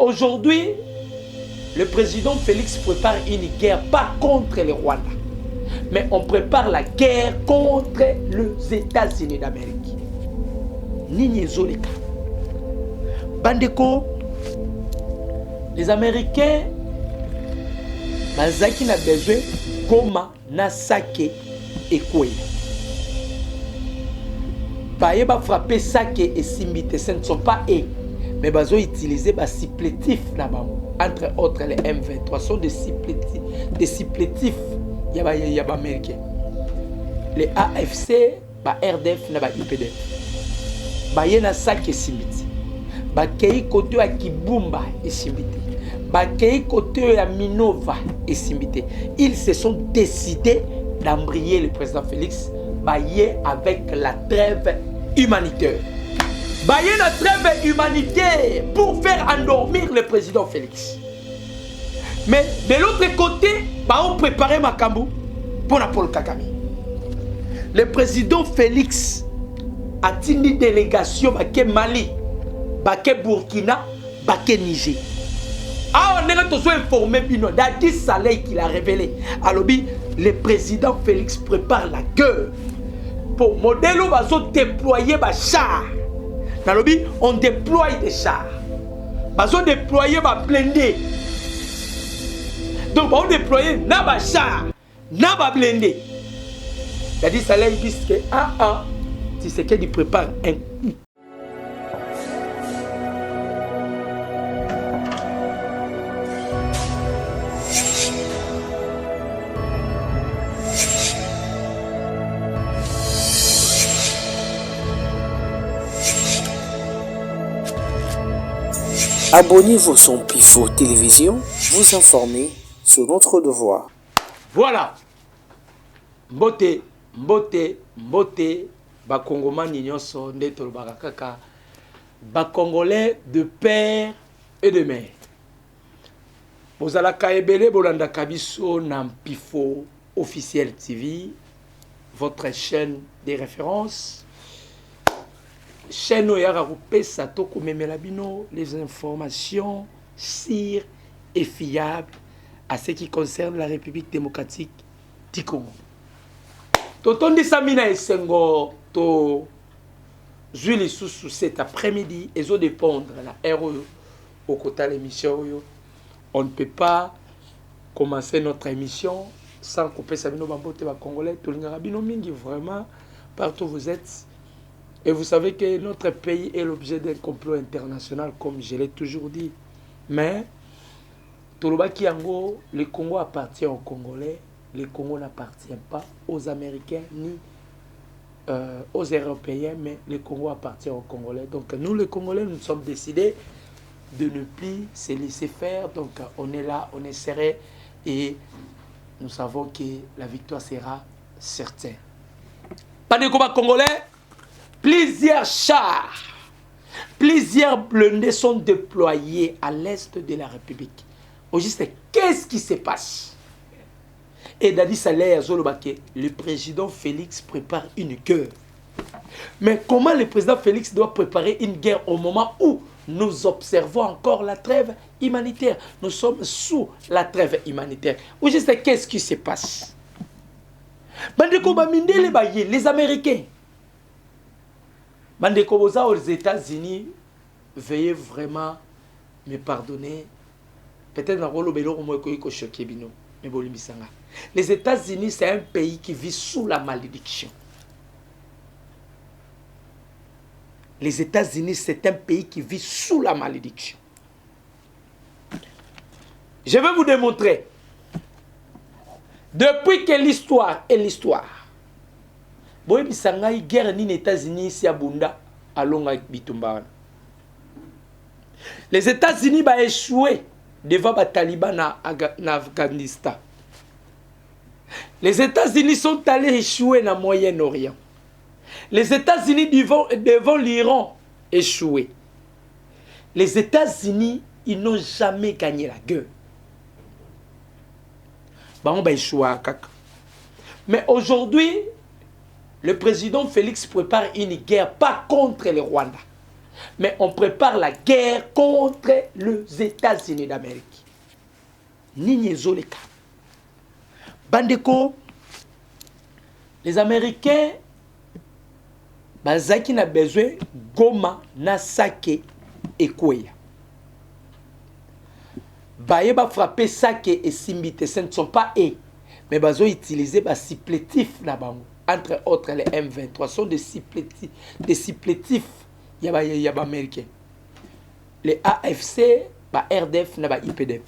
Aujourd'hui, le président Félix prépare une guerre, pas contre le Rwanda, mais on prépare la guerre contre les États-Unis d'Amérique. Nini Zoleka. Bandeko, les Américains, Mazaki n'a besoin Goma, Nasake et Koué. Baye va frapper Sake et Simbite, ce ne sont pas eux. Mais ils ont utilisé des supplétifs là-bas. Entre autres, les M23 sont des supplétifs. Il y a des Américains. Les AFC, les RDF, les UPDF. Il y a Sake et Simbite. Il y a côté à Kibumba et Simbite. Il y a côté à Minova et Simbite. Ils se sont décidés d'embrayer le président Félix avec la trêve humanitaire. Il y a une trêve humanitaire pour faire endormir le président Félix. Mais de l'autre côté, on préparait Makambu pour Paul Kagame. Le président Félix a une délégation à Mali, à Burkina, à Niger. On est informé, Dadi Saleh qui l'a révélé. Alors, le président Félix prépare la guerre. Pour modèle où on déployer des chars. On déploie des chars. On déploie des blindés. Donc on déploie des chars, des blindés. Dadi Saleh dit que tu sais qu'il prépare un coup. Abonnez-vous sur Pifo Télévision, vous informer sur notre devoir. Voilà. Mbote, Bakongomani nyonso ndeto bakaka, Bakongolais de père et de mère. Bozalaka ebele bolanda kabiso na Pifo officiel TV, votre chaîne de référence. Chaîne les informations sûres et fiables à ce qui concerne la République démocratique du Congo. Totondi Samina et Sengo to Julie sous cet après-midi et zo dépendre la RO au côté de l'émission. On ne peut pas commencer notre émission sans couper Sabino Bambote ba Congolais to l'Ingarabino mingi vraiment partout où vous êtes. Et vous savez que notre pays est l'objet d'un complot international, comme je l'ai toujours dit. Mais, Toloba Kiango, le Congo appartient aux Congolais. Le Congo n'appartient pas aux Américains ni aux Européens, mais le Congo appartient aux Congolais. Donc nous, les Congolais, nous sommes décidés de ne plus se laisser faire. Donc on est là, on est serré et nous savons que la victoire sera certaine. Pas de combat congolais. Plusieurs chars, plusieurs blindés sont déployés à l'est de la République. Au juste, qu'est-ce qui se passe? Et Dadi Saleh Azolobake, le président Félix prépare une guerre. Mais comment le président Félix doit préparer une guerre au moment où nous observons encore la trêve humanitaire? Nous sommes sous la trêve humanitaire. Au juste, qu'est-ce qui se passe? Les Américains. Bandeko boza aux États-Unis, veuillez vraiment me pardonner. Peut-être les États-Unis, c'est un pays qui vit sous la malédiction. Les États-Unis, c'est un pays qui vit sous la malédiction. Je vais vous démontrer. Depuis que l'histoire est l'histoire. Boye bisanga guerre ni États-Unis si abunda alonga bitumba. Les États-Unis ba échoué devant les talibans en Afghanistan. Les États-Unis sont allés échouer dans le Moyen-Orient. Les États-Unis devant l'Iran échoué. Les États-Unis, ils n'ont jamais gagné la guerre. On va échouer à Kaka. Mais aujourd'hui, le président Félix prépare une guerre, pas contre le Rwanda, Mais on prépare la guerre contre les États-Unis d'Amérique. Nini Zoleka. Bandeko, les Américains, bazaki na besoin Goma, Nasake et Kouya. Baye ba frapper Sake et Simbite, ce ne sont pas eux, mais bazo utiliser ba supplétifs na bango. Entre autres les M23 sont des supplétifs yaba américains. Les AFC, ba RDF na ba IPDF.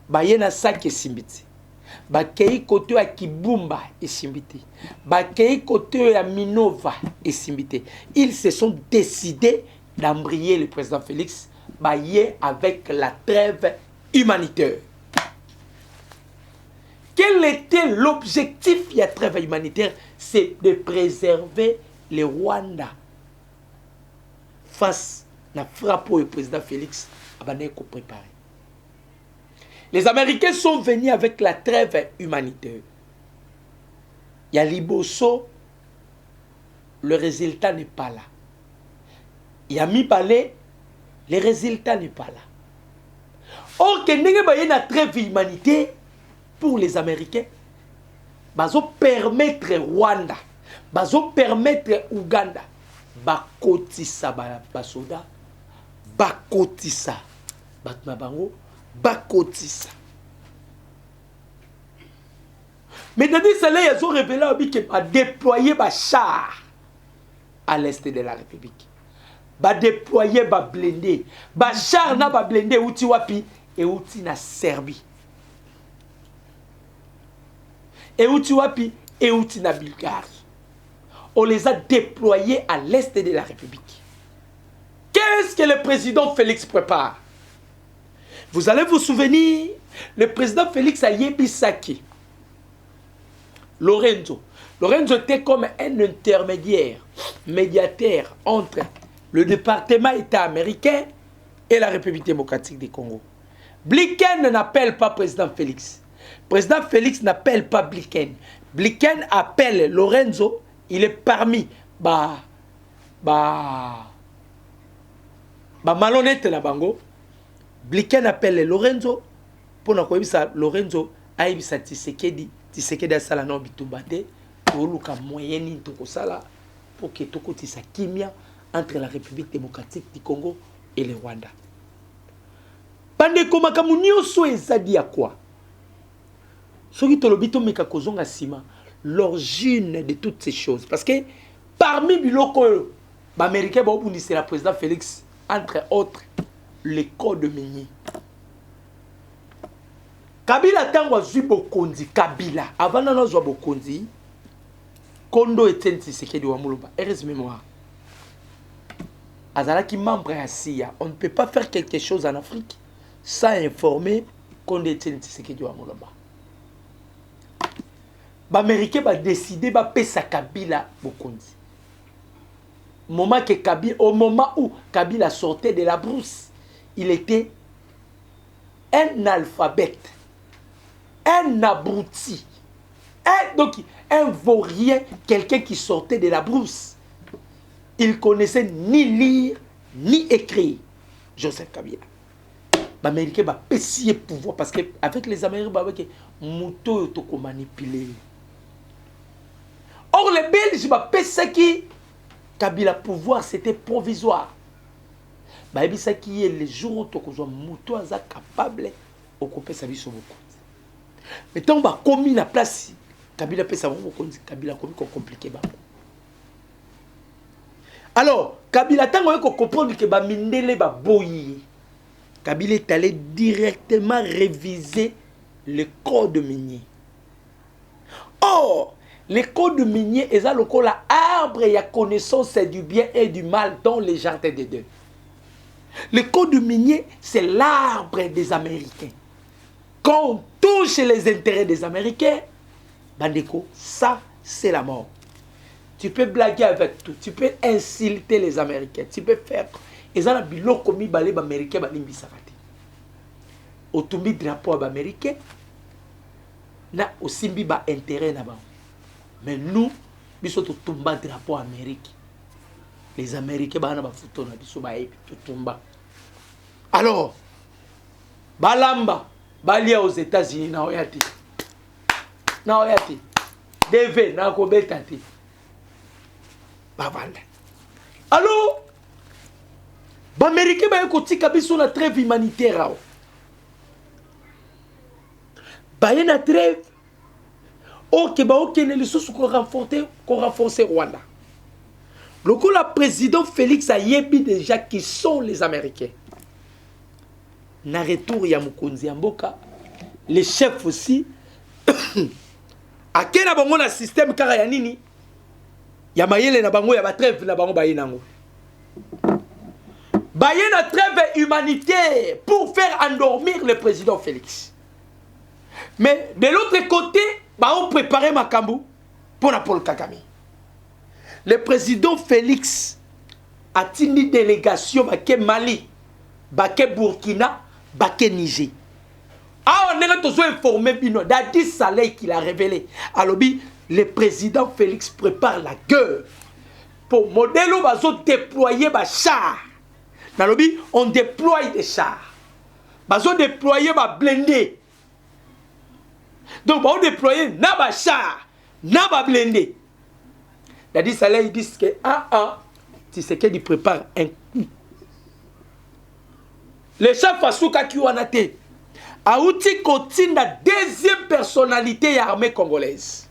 Baye na Sake et Simbite. Bakei côté à Kibumba et Simbite. Bakei côté à Minova et Simbite. Ils se sont décidés d'embrayer le président Félix Baye avec la trêve humanitaire. Quel était l'objectif de la trêve humanitaire? C'est de préserver le Rwanda face à la frappe au président Félix Abaneko préparé. Les Américains sont venus avec la trêve humanitaire. Il y a Liboso, le résultat n'est pas là. Il y a Mibale, le résultat n'est pas là. Or, qu'il n'y ait pas de trêve humanitaire pour les Américains, bazo permettre Rwanda, bazo permettre Ouganda, bakotisa basoda, bakotisa batmabango, bakotisa. Mais dans cela, ils ont révélé qu'ils ont déployé des chars à l'est de la République. Ba déployer ba blindé ba char na ba blindé outi wapi et outi na Serbie et outi wapi et outi na Bulgarie. On les a déployés à l'est de la République. Qu'est-ce que le président Félix prépare? Vous allez vous souvenir, le président Félix a yebisaki Lorenzo était comme un intermédiaire, médiateur entre le département État américain et la République démocratique du Congo. Blinken n'appelle pas président Félix. Président Félix n'appelle pas Blinken. Blinken appelle Lorenzo. Il est parmi malhonnête na bango. Blinken appelle Lorenzo. Pour na koyebisa Lorenzo ayebisa Tshisekedi asala na bitumbate. Toluka moyeni tokosala pour que tokotisa kimia entre la République démocratique du Congo et le Rwanda. Bandeko makamu nyonso ezadi ya quoi? Soki tolobito meka kozonga sima l'origine de toutes ces choses. Parce que parmi biloko l'Américain c'est le président Félix, entre autres, le code de Migny. Kabila tango azui bokonzi Kabila. Avant nana zwa bokonzi, Kondo Etienne Tshisekedi wa Mulumba. RS mémoire. Azalaki membre à SIA. On ne peut pas faire quelque chose en Afrique sans informer Kondo Etienne Tshisekedi wa Mulumba. L'Américain va décider de pesa Kabila bokonzi. Au moment où Kabila sortait de la brousse, il était un alphabète, un abruti, donc un vaurien, quelqu'un qui sortait de la brousse. Il connaissait ni lire, ni écrire. Joseph Kabila. L'Américain va pessier pouvoir parce qu'avec les Américains, il va manipuler. Or, les Belges vont pessier qui Kabila pouvoir, c'était provisoire. Il y a les jours où tu es capable d'occuper sa vie sur beaucoup. Mais tant que tu as commis la place, Kabila peut savoir Kabila est compliqué. Alors, Kabila tant que comprendre que Mindele va boyer. Kabila est allé directement réviser le code minier. Or, le code minier est l'arbre et la connaissance du bien et du mal dans les jardins des deux. Le code minier, c'est l'arbre des Américains. Quand on touche les intérêts des Américains, Bandeko, ça, c'est la mort. Tu peux blaguer avec tout. Tu peux insulter les Américains. Tu peux faire... Ils ont un biloko mi balé américain balimbi sakati. Otumbi drapeau américain na osimbi ba intérêt na ba. Mais nous, nous sommes tombés drapeau Amérique. les Américains bana ba photo na biso ba epi tutumba. Alors balamba balia aux États-Unis na oyati. Na oyati. DV na ko betati. Ba vanda. Alors ba Américains ba kotika biso na trêve humanitaire. Ba na trêve. Ok, bah ok, les choses qu'on renforce Rwanda. Le président Félix a yebi déjà qui sont les Américains. Na retour ya Mukonzi Mboka, les chefs aussi. A quel bango na système kara ya nini? Ya mayele na bango ya ba trêve na bango baye nango. Baye na trêve humanitaire pour faire endormir le président Félix. Mais de l'autre côté, on préparait Makambu pour la Paul Kagame. Le président Félix a tenu délégation à Mali, à Burkina, à Niger. Ah, on est toujours informé, Dadi Saleh qui l'a révélé. Alors, le président Félix prépare la guerre. Pour modèle où on déployer des chars. On déploie des chars. On déploie des blindés. Donc, on déployer na char, na blindé. Dadi Saleh dit que tu sais qu'il prépare un coup. Le chef Fasuka Kiwanate a outil continue la deuxième personnalité armée congolaise.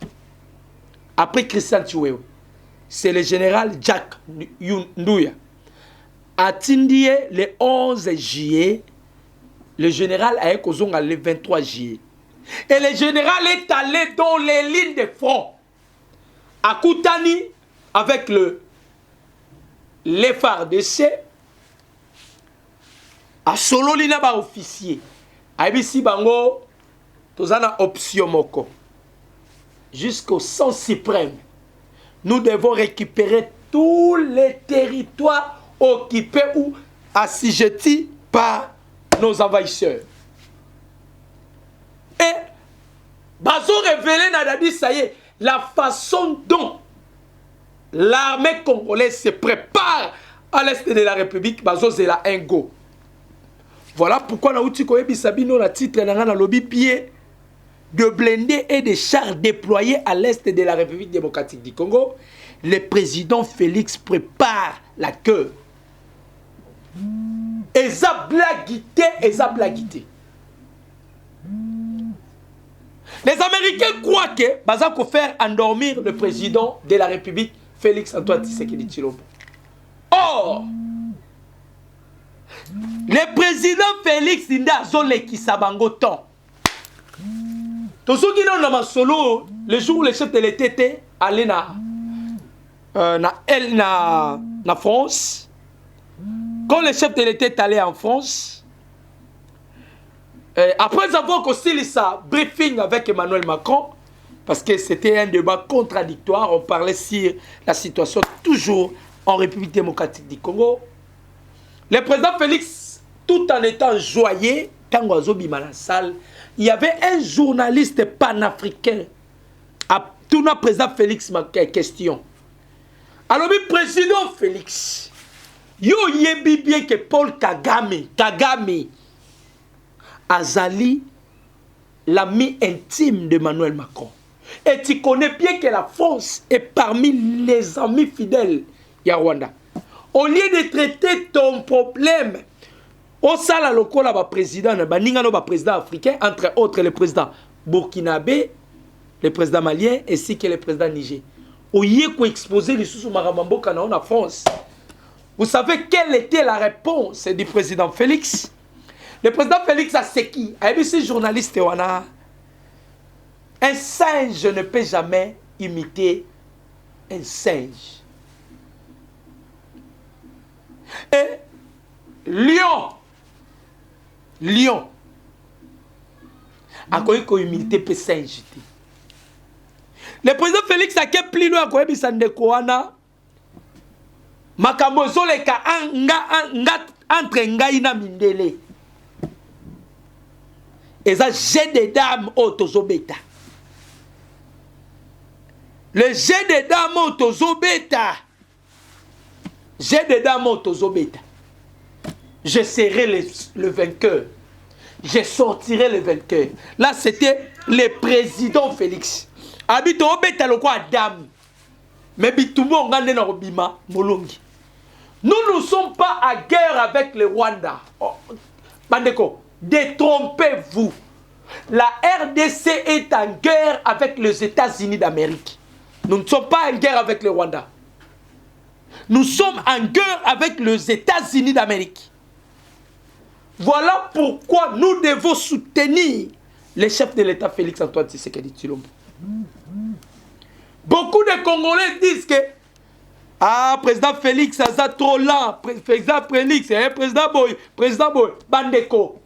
Après Christian Chiwewe, c'est le général Jack Ndouya. A Tindie le 11 juillet, le général a Kozonga le 23 juillet. Et le général est allé dans les lignes de front. À Koutani, avec les FARDC, à Sololina, ba officier. À Ibisi Bango, tozana option moko. Jusqu'au sens suprême, nous devons récupérer tous les territoires occupés ou assujettis par nos envahisseurs. Et Bazo révélé Nadadi, ça y est, la façon dont l'armée congolaise se prépare à l'est de la République, Bazo c'est la Ingo. Voilà pourquoi Naouti Koye Bisabino la titre dans lobby pied de blindés et de chars déployés à l'est de la République démocratique du Congo. Le président Félix prépare la queue. Et ça blaguité. Les Américains croient que Baza peut faire endormir le président de la République, Félix Antoine Tshisekedi Tshilombo. Or, le président Félix Inda Zole Kisabango temps. Tous ceux qui ont dans solo, le jour où le chef de l'État était allé na France, quand le chef de l'État est allé en France, après avoir constaté ça, briefing avec Emmanuel Macron, parce que c'était un débat contradictoire, on parlait sur la situation toujours en République démocratique du Congo. Le président Félix, tout en étant joyeux, quand Oizo bima la salle, il y avait un journaliste panafricain à tout le président Félix ma question. Alors le président Félix, yo yebi bien que Paul Kagame Azali, l'ami intime d'Emmanuel Macron. Et tu connais bien que la France est parmi les amis fidèles de Rwanda. Au lieu de traiter ton problème, au sala lokola ba président, président africain, entre autres le président burkinabé, le président malien, ainsi que le président niger. Au lieu d'exposer les sous Maramambo en France, vous savez quelle était la réponse du président Félix? Le président Félix a séqué. ABC journaliste wana. Un singe ne peut jamais imiter un singe. Et lion a connu qu'on imité peut singe. Le président Félix a qu'un plus loin à Bissandeko wana. Makambo zoleka entre ngai na mindele. Et ça, jet de dames autozobeta. Le jet de dames autozobeta. j'ai dedans mon tozobeta. Je serai le vainqueur. Je sortirai le vainqueur. Là, c'était le président Félix. Habito obeta le quoi Adam. Mais bitumo on gagne na obima molongi. Nous ne sommes pas à guerre avec le Rwanda. Oh, Bandeko, détrompez-vous. La RDC est en guerre avec les États-Unis d'Amérique. Nous ne sommes pas en guerre avec le Rwanda. Nous sommes en guerre avec les États-Unis d'Amérique. Voilà pourquoi nous devons soutenir le chef de l'État Félix Antoine Tshisekedi Tshilombo. Beaucoup de Congolais disent que président Félix, ça a trop lent. Président Félix, président Boy, Bandeko.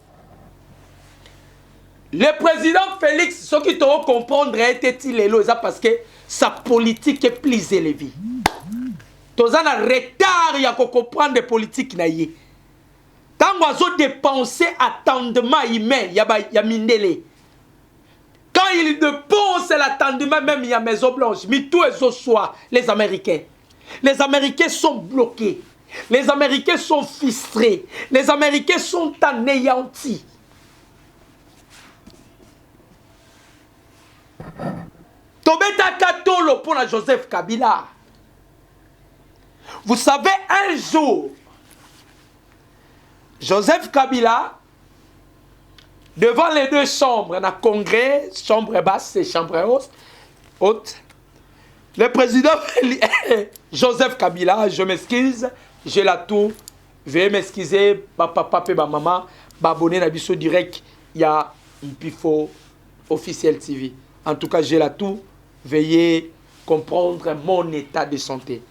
Le président Félix, ce qui doit comprendre, était-il parce que sa politique est plus élevée. Tous en retard, il y a comprendre des politiques. Tant qu'on a dépensé attendement humain, il y a Mindele. Quand il dépense l'attendement, même il y a Maison Blanche, mais tout est au soir, les Américains. Les Américains sont bloqués. Les Américains sont frustrés. Les Américains sont anéantis. Tobeta Katolo pour la Joseph Kabila. Vous savez, un jour, Joseph Kabila, devant les deux chambres, dans le Congrès, chambre basse et chambre haute, le président Joseph Kabila, je m'excuse, j'ai la tour, veuillez m'excuser, papa et maman, abonné à Bisso Direct, il y a un pifo officiel TV. En tout cas, j'ai la tour, veuillez comprendre mon état de santé.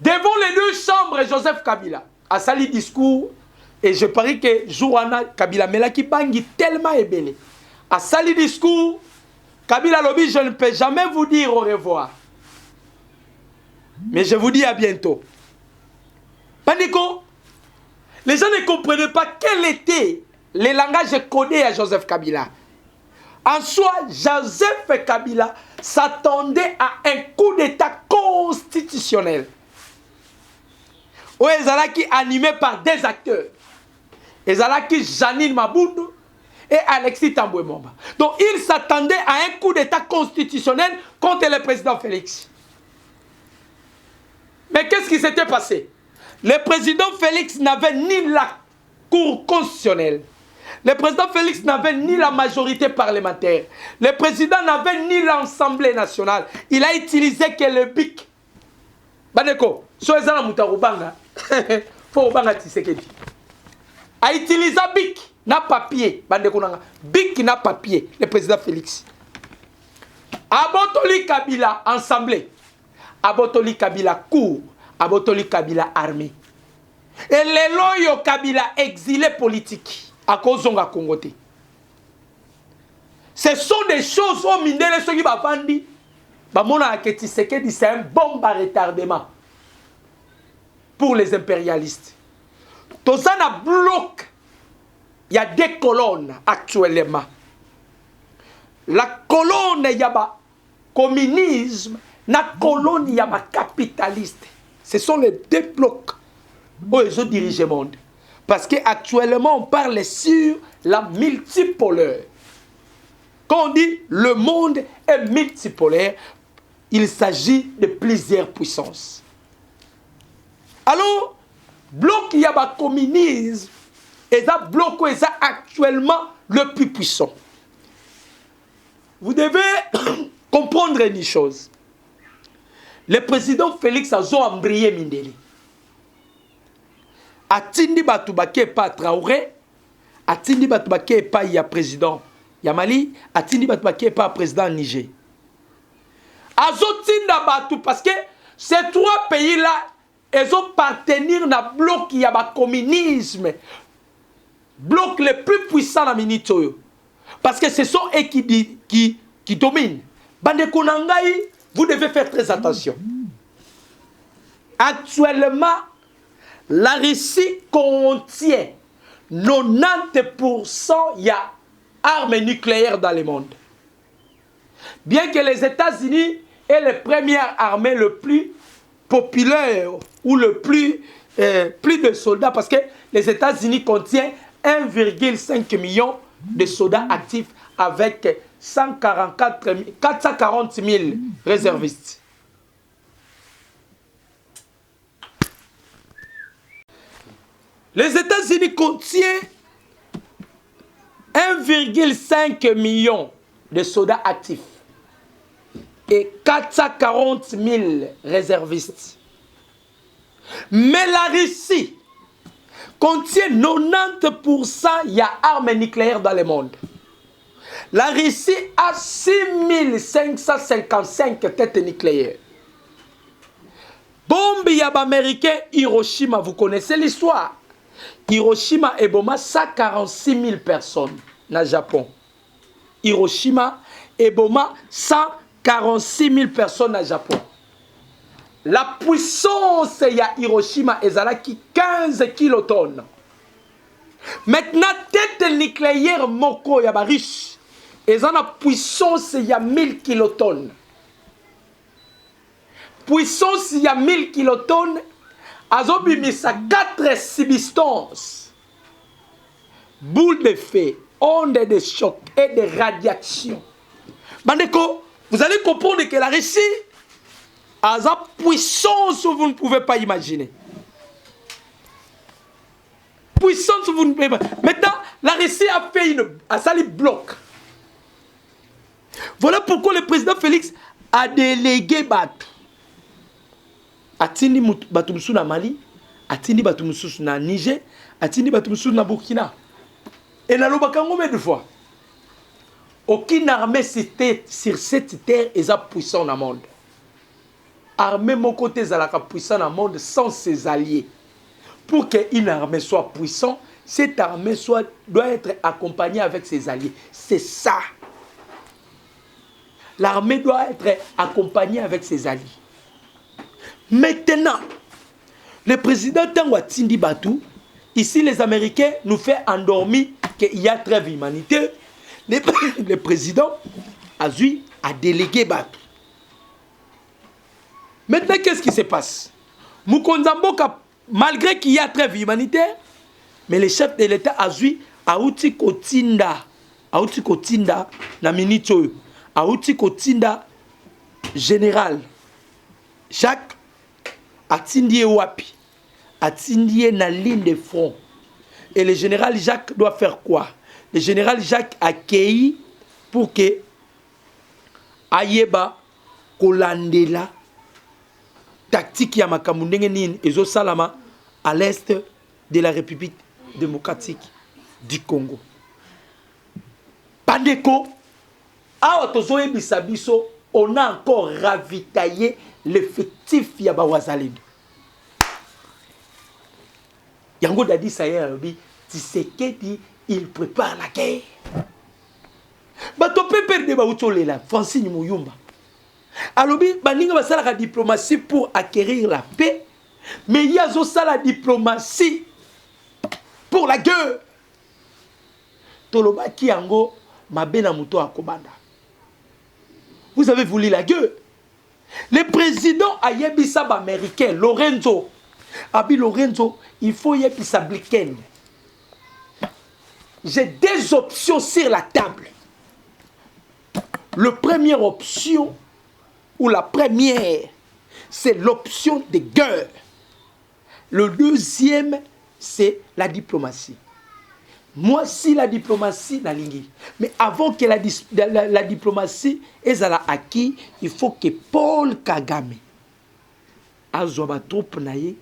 Devant les deux chambres, Joseph Kabila a sali discours, et je parie que Jouana Kabila Melaki Bangi tellement ébélé. A sali discours, Kabila Lobi, je ne peux jamais vous dire au revoir. Mais je vous dis à bientôt. Pandiko, les gens ne comprenaient pas quel était le langage codé à Joseph Kabila. En soi, Joseph Kabila s'attendait à un coup d'état constitutionnel. Où Ezalaki animé par deux acteurs. Ezalaki Janine Maboudou et Alexis Tamboué Momba. Donc il s'attendait à un coup d'état constitutionnel contre le président Félix. Mais qu'est-ce qui s'était passé? Le président Félix n'avait ni la cour constitutionnelle. Le président Félix n'avait ni la majorité parlementaire. Le président n'avait ni l'Assemblée nationale. Il a utilisé que le BIC. Baneko, so ezana mutarubanga. Faut banga Tshisekedi. A utilisé BIC na papier. Bandeko nanga. BIC na papier. Le président Félix. Abotoli Kabila Assemblée. Abotoli Kabila cour. Abotoli Kabila armée. Et les loyaux Kabila exilé politique. À cause de Congoté. Ce sont des choses au Mindele ceux qui bavandi. Bamona Tshisekedi c'est un bombe à retardement pour les impérialistes. Tout ça na bloc. Il y a deux colonnes actuellement. La colonne yaba communisme, la colonne yaba capitaliste. Ce sont les deux blocs où ils ont dirigé le monde. Parce qu'actuellement, on parle sur la multipolaire. Quand on dit le monde est multipolaire, il s'agit de plusieurs puissances. Alors, bloc yaba communisme, et ça bloc est actuellement le plus puissant. Vous devez comprendre une chose. Le président Félix a embrayé Mindele. Atindi Batubake pas Traoré, Atindi Batubake pas il y a président Yamali, Atindi Batubake pas président Niger. Azotinda Batu parce que ces trois pays-là, ils ont partenir dans le bloc qui a le communisme, bloc le plus puissant dans Minitoyo. Parce que ce sont eux qui dominent. Bande Konangai, vous devez faire très attention. Actuellement, la Russie contient 90% il y a armes nucléaires dans le monde. Bien que les États-Unis aient les premières armées le plus populaire ou le plus de soldats, parce que les États-Unis contiennent 1,5 million de soldats actifs avec 440 000 réservistes. Les États-Unis contiennent 1,5 million de soldats actifs et 440 000 réservistes. Mais la Russie contient 90% il y a armes nucléaires dans le monde. La Russie a 6555 têtes nucléaires. Bombe yab américain Hiroshima, vous connaissez l'histoire. Hiroshima et Boma, 146 000 personnes dans le Japon. Hiroshima et Boma, 146 000 personnes au Japon. La puissance de Hiroshima est à 15 kilotonnes. Maintenant, tête nucléaire moko ya riche. Et a la puissance il y a 1000 kilotonnes. Puissance il y a 1000 kilotonnes. Azobimisa 4 substances. Boule de feu, onde de choc et de radiation. Bandeko, vous allez comprendre que la Russie a une puissance que vous ne pouvez pas imaginer. Puissance que vous ne pouvez pas. Maintenant, la Russie a fait un sali bloc. Voilà pourquoi le président Félix a délégué Batou. Atindi Batumsu na Mali, Atindi Batumsu na Niger, Atindi Batumsu na Burkina. Et na Lobakango mais deux fois. Aucune armée sur cette terre est puissante dans le monde. Armée mon côté est puissante dans le monde sans ses alliés. Pour qu'une armée soit puissante, cette armée doit être accompagnée avec ses alliés. C'est ça. L'armée doit être accompagnée avec ses alliés. Maintenant, le président Tangwatindi Batou, ici les Américains nous font endormir qu'il y a trêve humanitaire. Le président Azui a délégué Batou. Maintenant, qu'est-ce qui se passe? Moukonzamboka, malgré qu'il y a trêve humanitaire, mais le chef de l'État Azui a outi kotinda na minito, a outi kotinda général Jacques Atindie Wapi, Atindie na ligne de front. Et le général Jacques doit faire quoi? Le général Jacques a accueilli pour que Ayeba Kolandela tactique ya makamundenge nini ezo salama à l'est de la République démocratique du Congo. Pandeko, awa tozoye bisabiso, on a encore ravitaillé l'effectif ya Bawazalendo. Yango Dadi Sayer Tshisekedi, il prépare la guerre. Bato peut perdre Bautole là, Francine Mouyumba. Alobi, baninga basala la diplomatie pour acquérir la paix, mais il y a aussi la diplomatie pour la guerre. Toloba Kiango, Mabena Muto Akobanda. Vous avez voulu la guerre. Le président Ayebissa américain, Lorenzo, Abi Lorenzo, il faut Yebissa Bliken. J'ai deux options sur la table. La première option, ou la première, c'est l'option de guerre. Le deuxième, c'est la diplomatie. Moi, si la diplomatie, la ligne. Mais avant que la diplomatie est acquis, il faut que Paul Kagame azoba troupe naye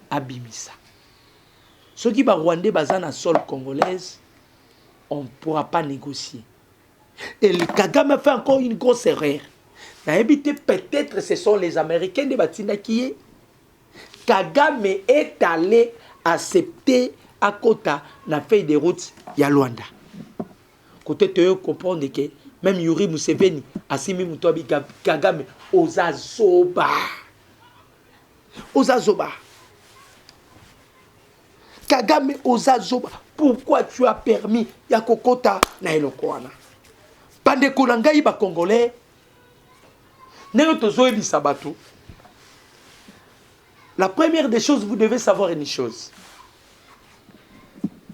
abimisa. Ceux qui sont rwandais basés dans le sol congolaise, on ne pourra pas négocier. Et le Kagame fait encore une grosse erreur. Peut-être ce sont les Américains de Batina qui est. Kagame est allé accepter à Kota la feuille de route ya Luanda. Côté tu comprendre que même Yuri Museveni asimi mutobi Kagame ozazoba. Kagame ozazoba. Pourquoi tu as permis ya Kokota na Elokwana? Pande Konangai ba Congolais. N'est tozoe bisabatu. La première des choses, vous devez savoir une chose.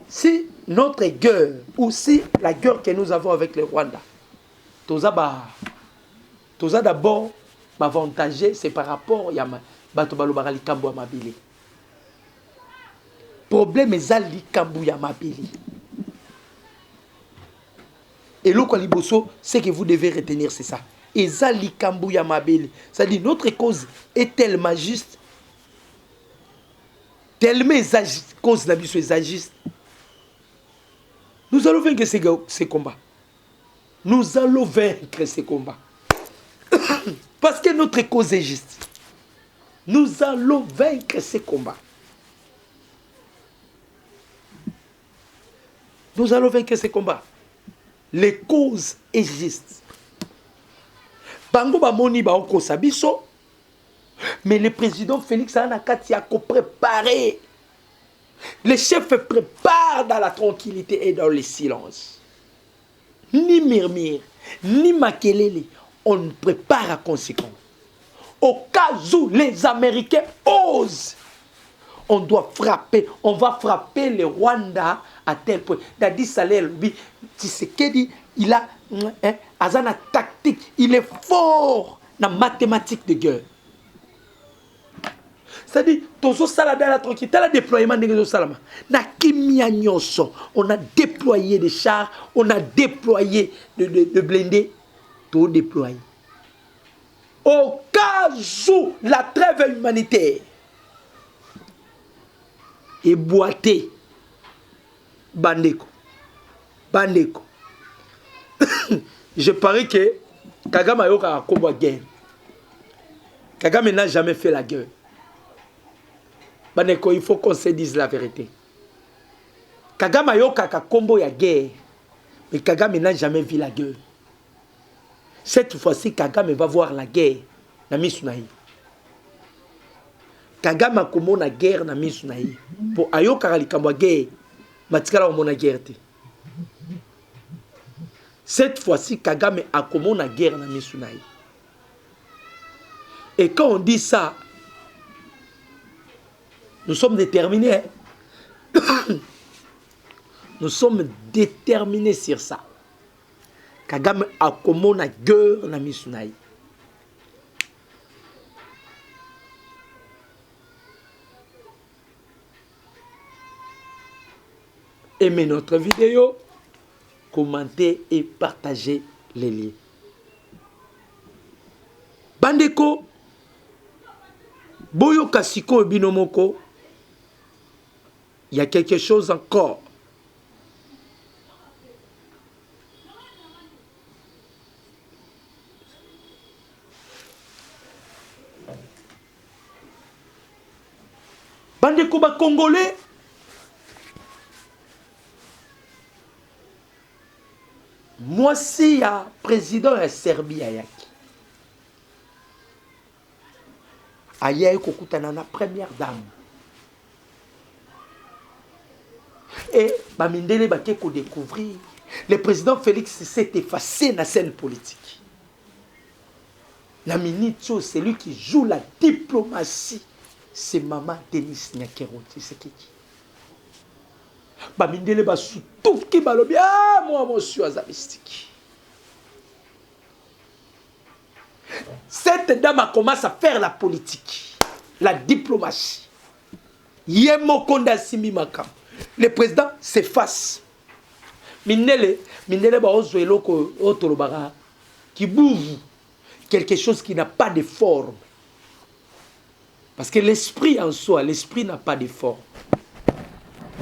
Si notre guerre, ou si la guerre que nous avons avec le Rwanda, toza d'abord m'avantager, c'est par rapport à bato balobaka likambo ya mabele. Problème eza likambo ya mabele. Et l'autre liboso, ce que vous devez retenir, c'est ça. Eza likambo ya mabele. C'est-à-dire notre cause est tellement juste, tellement cause la biso est juste. Nous allons vaincre ces combats. Nous allons vaincre ces combats. Parce que notre cause est juste. Nous allons vaincre ces combats. Nous allons vaincre ces combats. Les causes est juste. Bango bamoni ba oko sabiso. Mais le président Félix Anakati a préparé. Les chefs préparent dans la tranquillité et dans le silence. Ni murmure, ni makelele. On prépare à conséquence. Au cas où les Américains osent, on doit frapper. On va frapper le Rwanda à tel point. Dadi Saleh Lubi, Tshisekedi, il a azana tactique. Il est fort dans la mathématique de guerre. C'est-à-dire, tozo salada la tranquillité, le déploiement de salama. Na kimia nyoso, on a déployé des chars, on a déployé de blindés, tout déployé. Au cas où la trêve humanitaire est boitée, bandeko. Je parie que Kagame a eu un combat de guerre. Kagame n'a jamais fait la guerre. Bandeko, il faut qu'on se dise la vérité. Kagame a eu un combat de guerre. Mais Kagame n'a jamais vu la guerre. Cette fois-ci, Kagame va voir la guerre dans Misunaï. Kagame a commencé la guerre dans Misunaï. Pour ayo karalikamwa guerre, matikala omona guerre. Cette fois-ci, Kagame a commencé la guerre dans Misunaï. Et quand on dit ça, nous sommes déterminés. Nous sommes déterminés sur ça. Kagame a commencé la guerre dans Misunaï. Aimez notre vidéo, commentez et partagez les liens. Bandeko, Boyo Kasiko et Binomoko, il y a quelque chose encore. Bandeko ba Congolais, moi si il y a président de Serbie ayaki. Ayayi kokutana na première dame. Et Bamindele Bakeko découvrir le président Félix s'est effacé dans la scène politique. La minute, c'est lui qui joue la diplomatie. C'est maman Denis Nyakero Tshisekedi. Bamindele basu tout qui balobi ah moi monsieur azamistique. Cette dame a commencé à faire la politique, la diplomatie. Yemo Konda Simi Makam. Le président s'efface. Mindele ba ozo eloko otolobara qui bouge quelque chose qui n'a pas de forme. Parce que l'esprit en soi, l'esprit n'a pas de forme.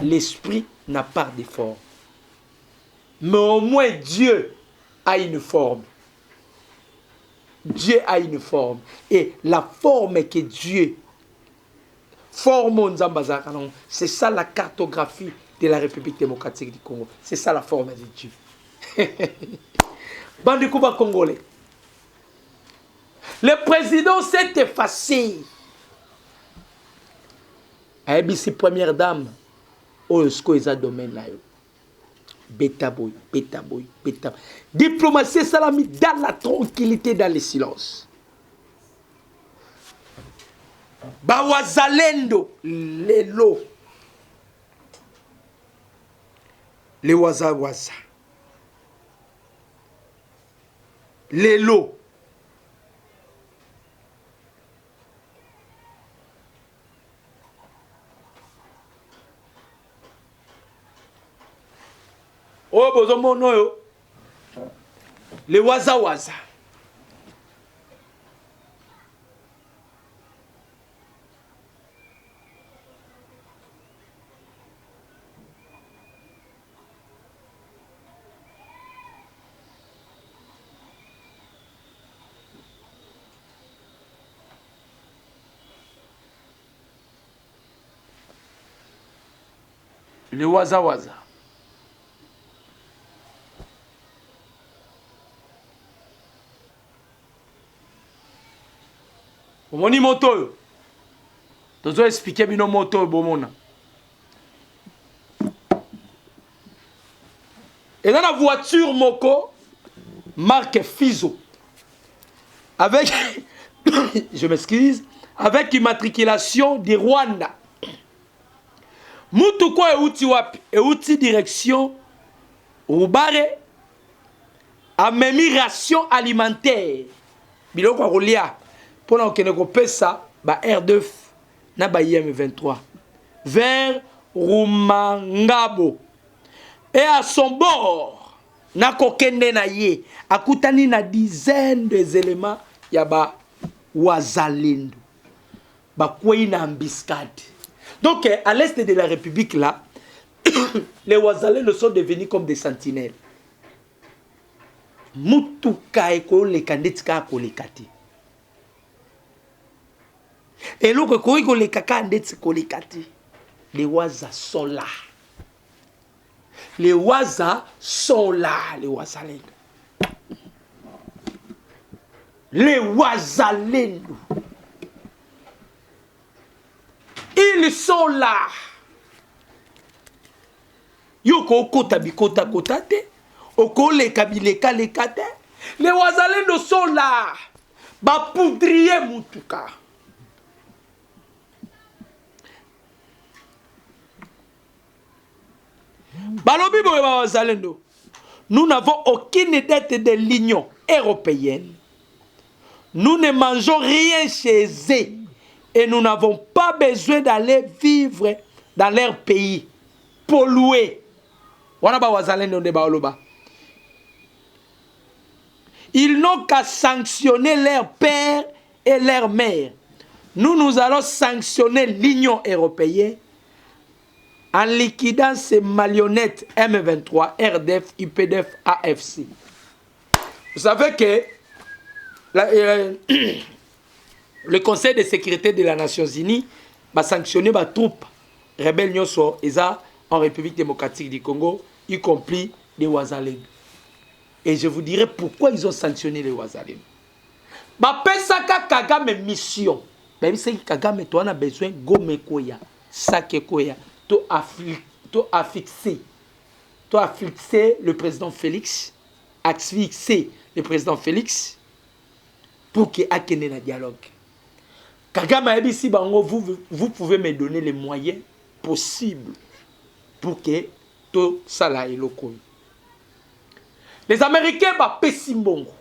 L'esprit n'a pas de forme. Mais au moins Dieu a une forme. Dieu a une forme. Et la forme que Dieu forme, c'est ça la cartographie de la République démocratique du Congo. C'est ça la forme de Dieu. Bandikuba congolais. Le président s'est effacé. Aïbisi première dame. Oyosko eza domaine là. Beta boy. Diplomatie salami dans la tranquillité, dans le silence. bawazalendo lelo le wazawaza lelo oh bozomono yo le wazawaza le wazawaza omoni moto oyo tozo expliquer bino moto oyo bomona eza na voiture moko marque Fizo avec je m'excuse avec immatriculation du Rwanda. Mutu kwa euti wapi? Euti direction Rubare amemi ration alimentaire. Biloko kwa kolia pona okene kopesa ba R2 na ba IM23 vers Rumangabo. Et à son bord na kokende na ye akutani na dizaines des éléments ya ba wazalendo. Ba kwei na embuscade. Donc, à l'est de la République, là, les Ouazalais sont devenus comme des sentinelles. Mutuka eko le kandetika ko le kati. Et l'autre ko le kaka ndeti ko le kati. Les Ouazas sont là. Les Ouazas sont là, les Ouazalais. Les Ouazalais. Ils sont là. Yoko kota bikota kota te. Oko le kabileka le kate. Les Ouazalendo sont là. Ba poudrier mutuka. Balobi boye ba Ouazalendo. Nous n'avons aucune dette de l'Union européenne. Nous ne mangeons rien chez eux. Et nous n'avons pas besoin d'aller vivre dans leur pays. Polluer. Ils n'ont qu'à sanctionner leur père et leur mère. Nous allons sanctionner l'Union européenne en liquidant ces malionnettes M23, RDF, UPDF, AFC. Vous savez que le Conseil de sécurité de la Nations Unies va sanctionner les troupes rebelles en République démocratique du Congo, y compris les Ouazalendo. Et je vous dirai pourquoi ils ont sanctionné les Ouazalendo. Pesaka Kagame mission. Même si Kagame a besoin de Gome Koya, Sake Koya, to affixer le président Félix, asphyxier le président Félix pour qu'il y ait un dialogue. Kagame a dit si vous pouvez me donner les moyens possibles pour que tout ça là est local. Les Américains va pessimbongo.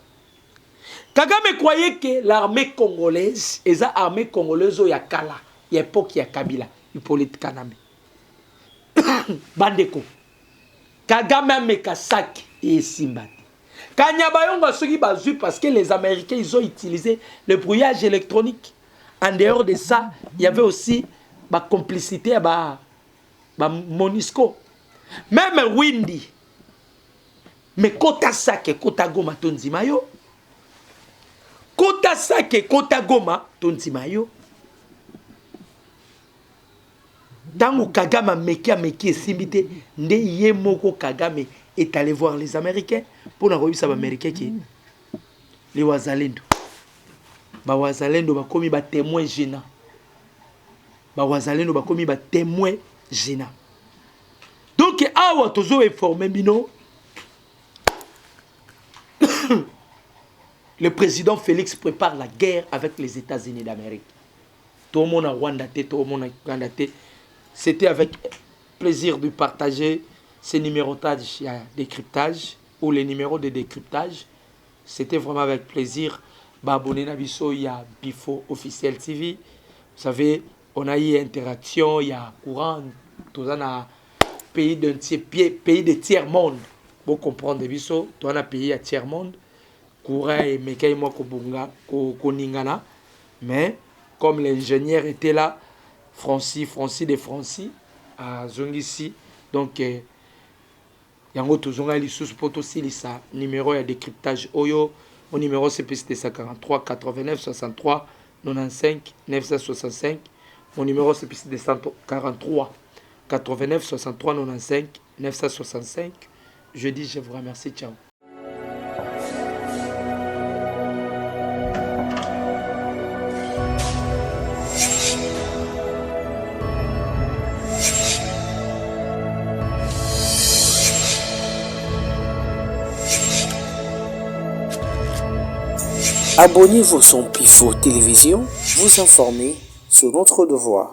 Kagame croyait que l'armée congolaise et la armée congolaise ya kala, ya époque ya Kabila, Hippolyte Kaname. Bandeko. Kagame mekasaki et simbati. Kanyabayonga soki bazu parce que les Américains ils ont utilisé le brouillage électronique. En dehors de ça, il y avait aussi la complicité à Monisco. Même Windy. Mais kota sake kota goma tonzimayo. Kota sake kota goma tonzimayo. Tango Kagame meki simbité nde yemoko Kagame est allé voir les Américains pour na revu ça Américains qui les Ouazalendo. Ba Ouazalendo ba komi ba témoin gênant. Ba Ouazalendo ba komi ba témoin gênant. Donc awa tozo informé bino le président Félix prépare la guerre avec les États-Unis d'Amérique. tout le monde a Rwanda, tout le monde a Uganda. C'était avec plaisir de partager ces numérotages à décryptage ou les numéros de décryptage. C'était vraiment avec plaisir. Abonné à Bisso, il y a Bifo Officiel TV. Vous savez, on a eu interaction, il y a courant, tout ça pays de tiers monde. Pour comprendre Bisso, tout un pays à tiers monde. Courant et Mekai moi Koningana. Mais comme l'ingénieur était là, Francis de Francis, à Zongisi, donc yango tozonga lisusu poto silisa numéro ya décryptage oyo au numéro CPCT 143 89 63 95 965 mon numéro CPCT 143 89 63 95 965. Je dis je vous remercie, ciao. Abonnez-vous sur Pifo Télévision, vous informer sur notre devoir.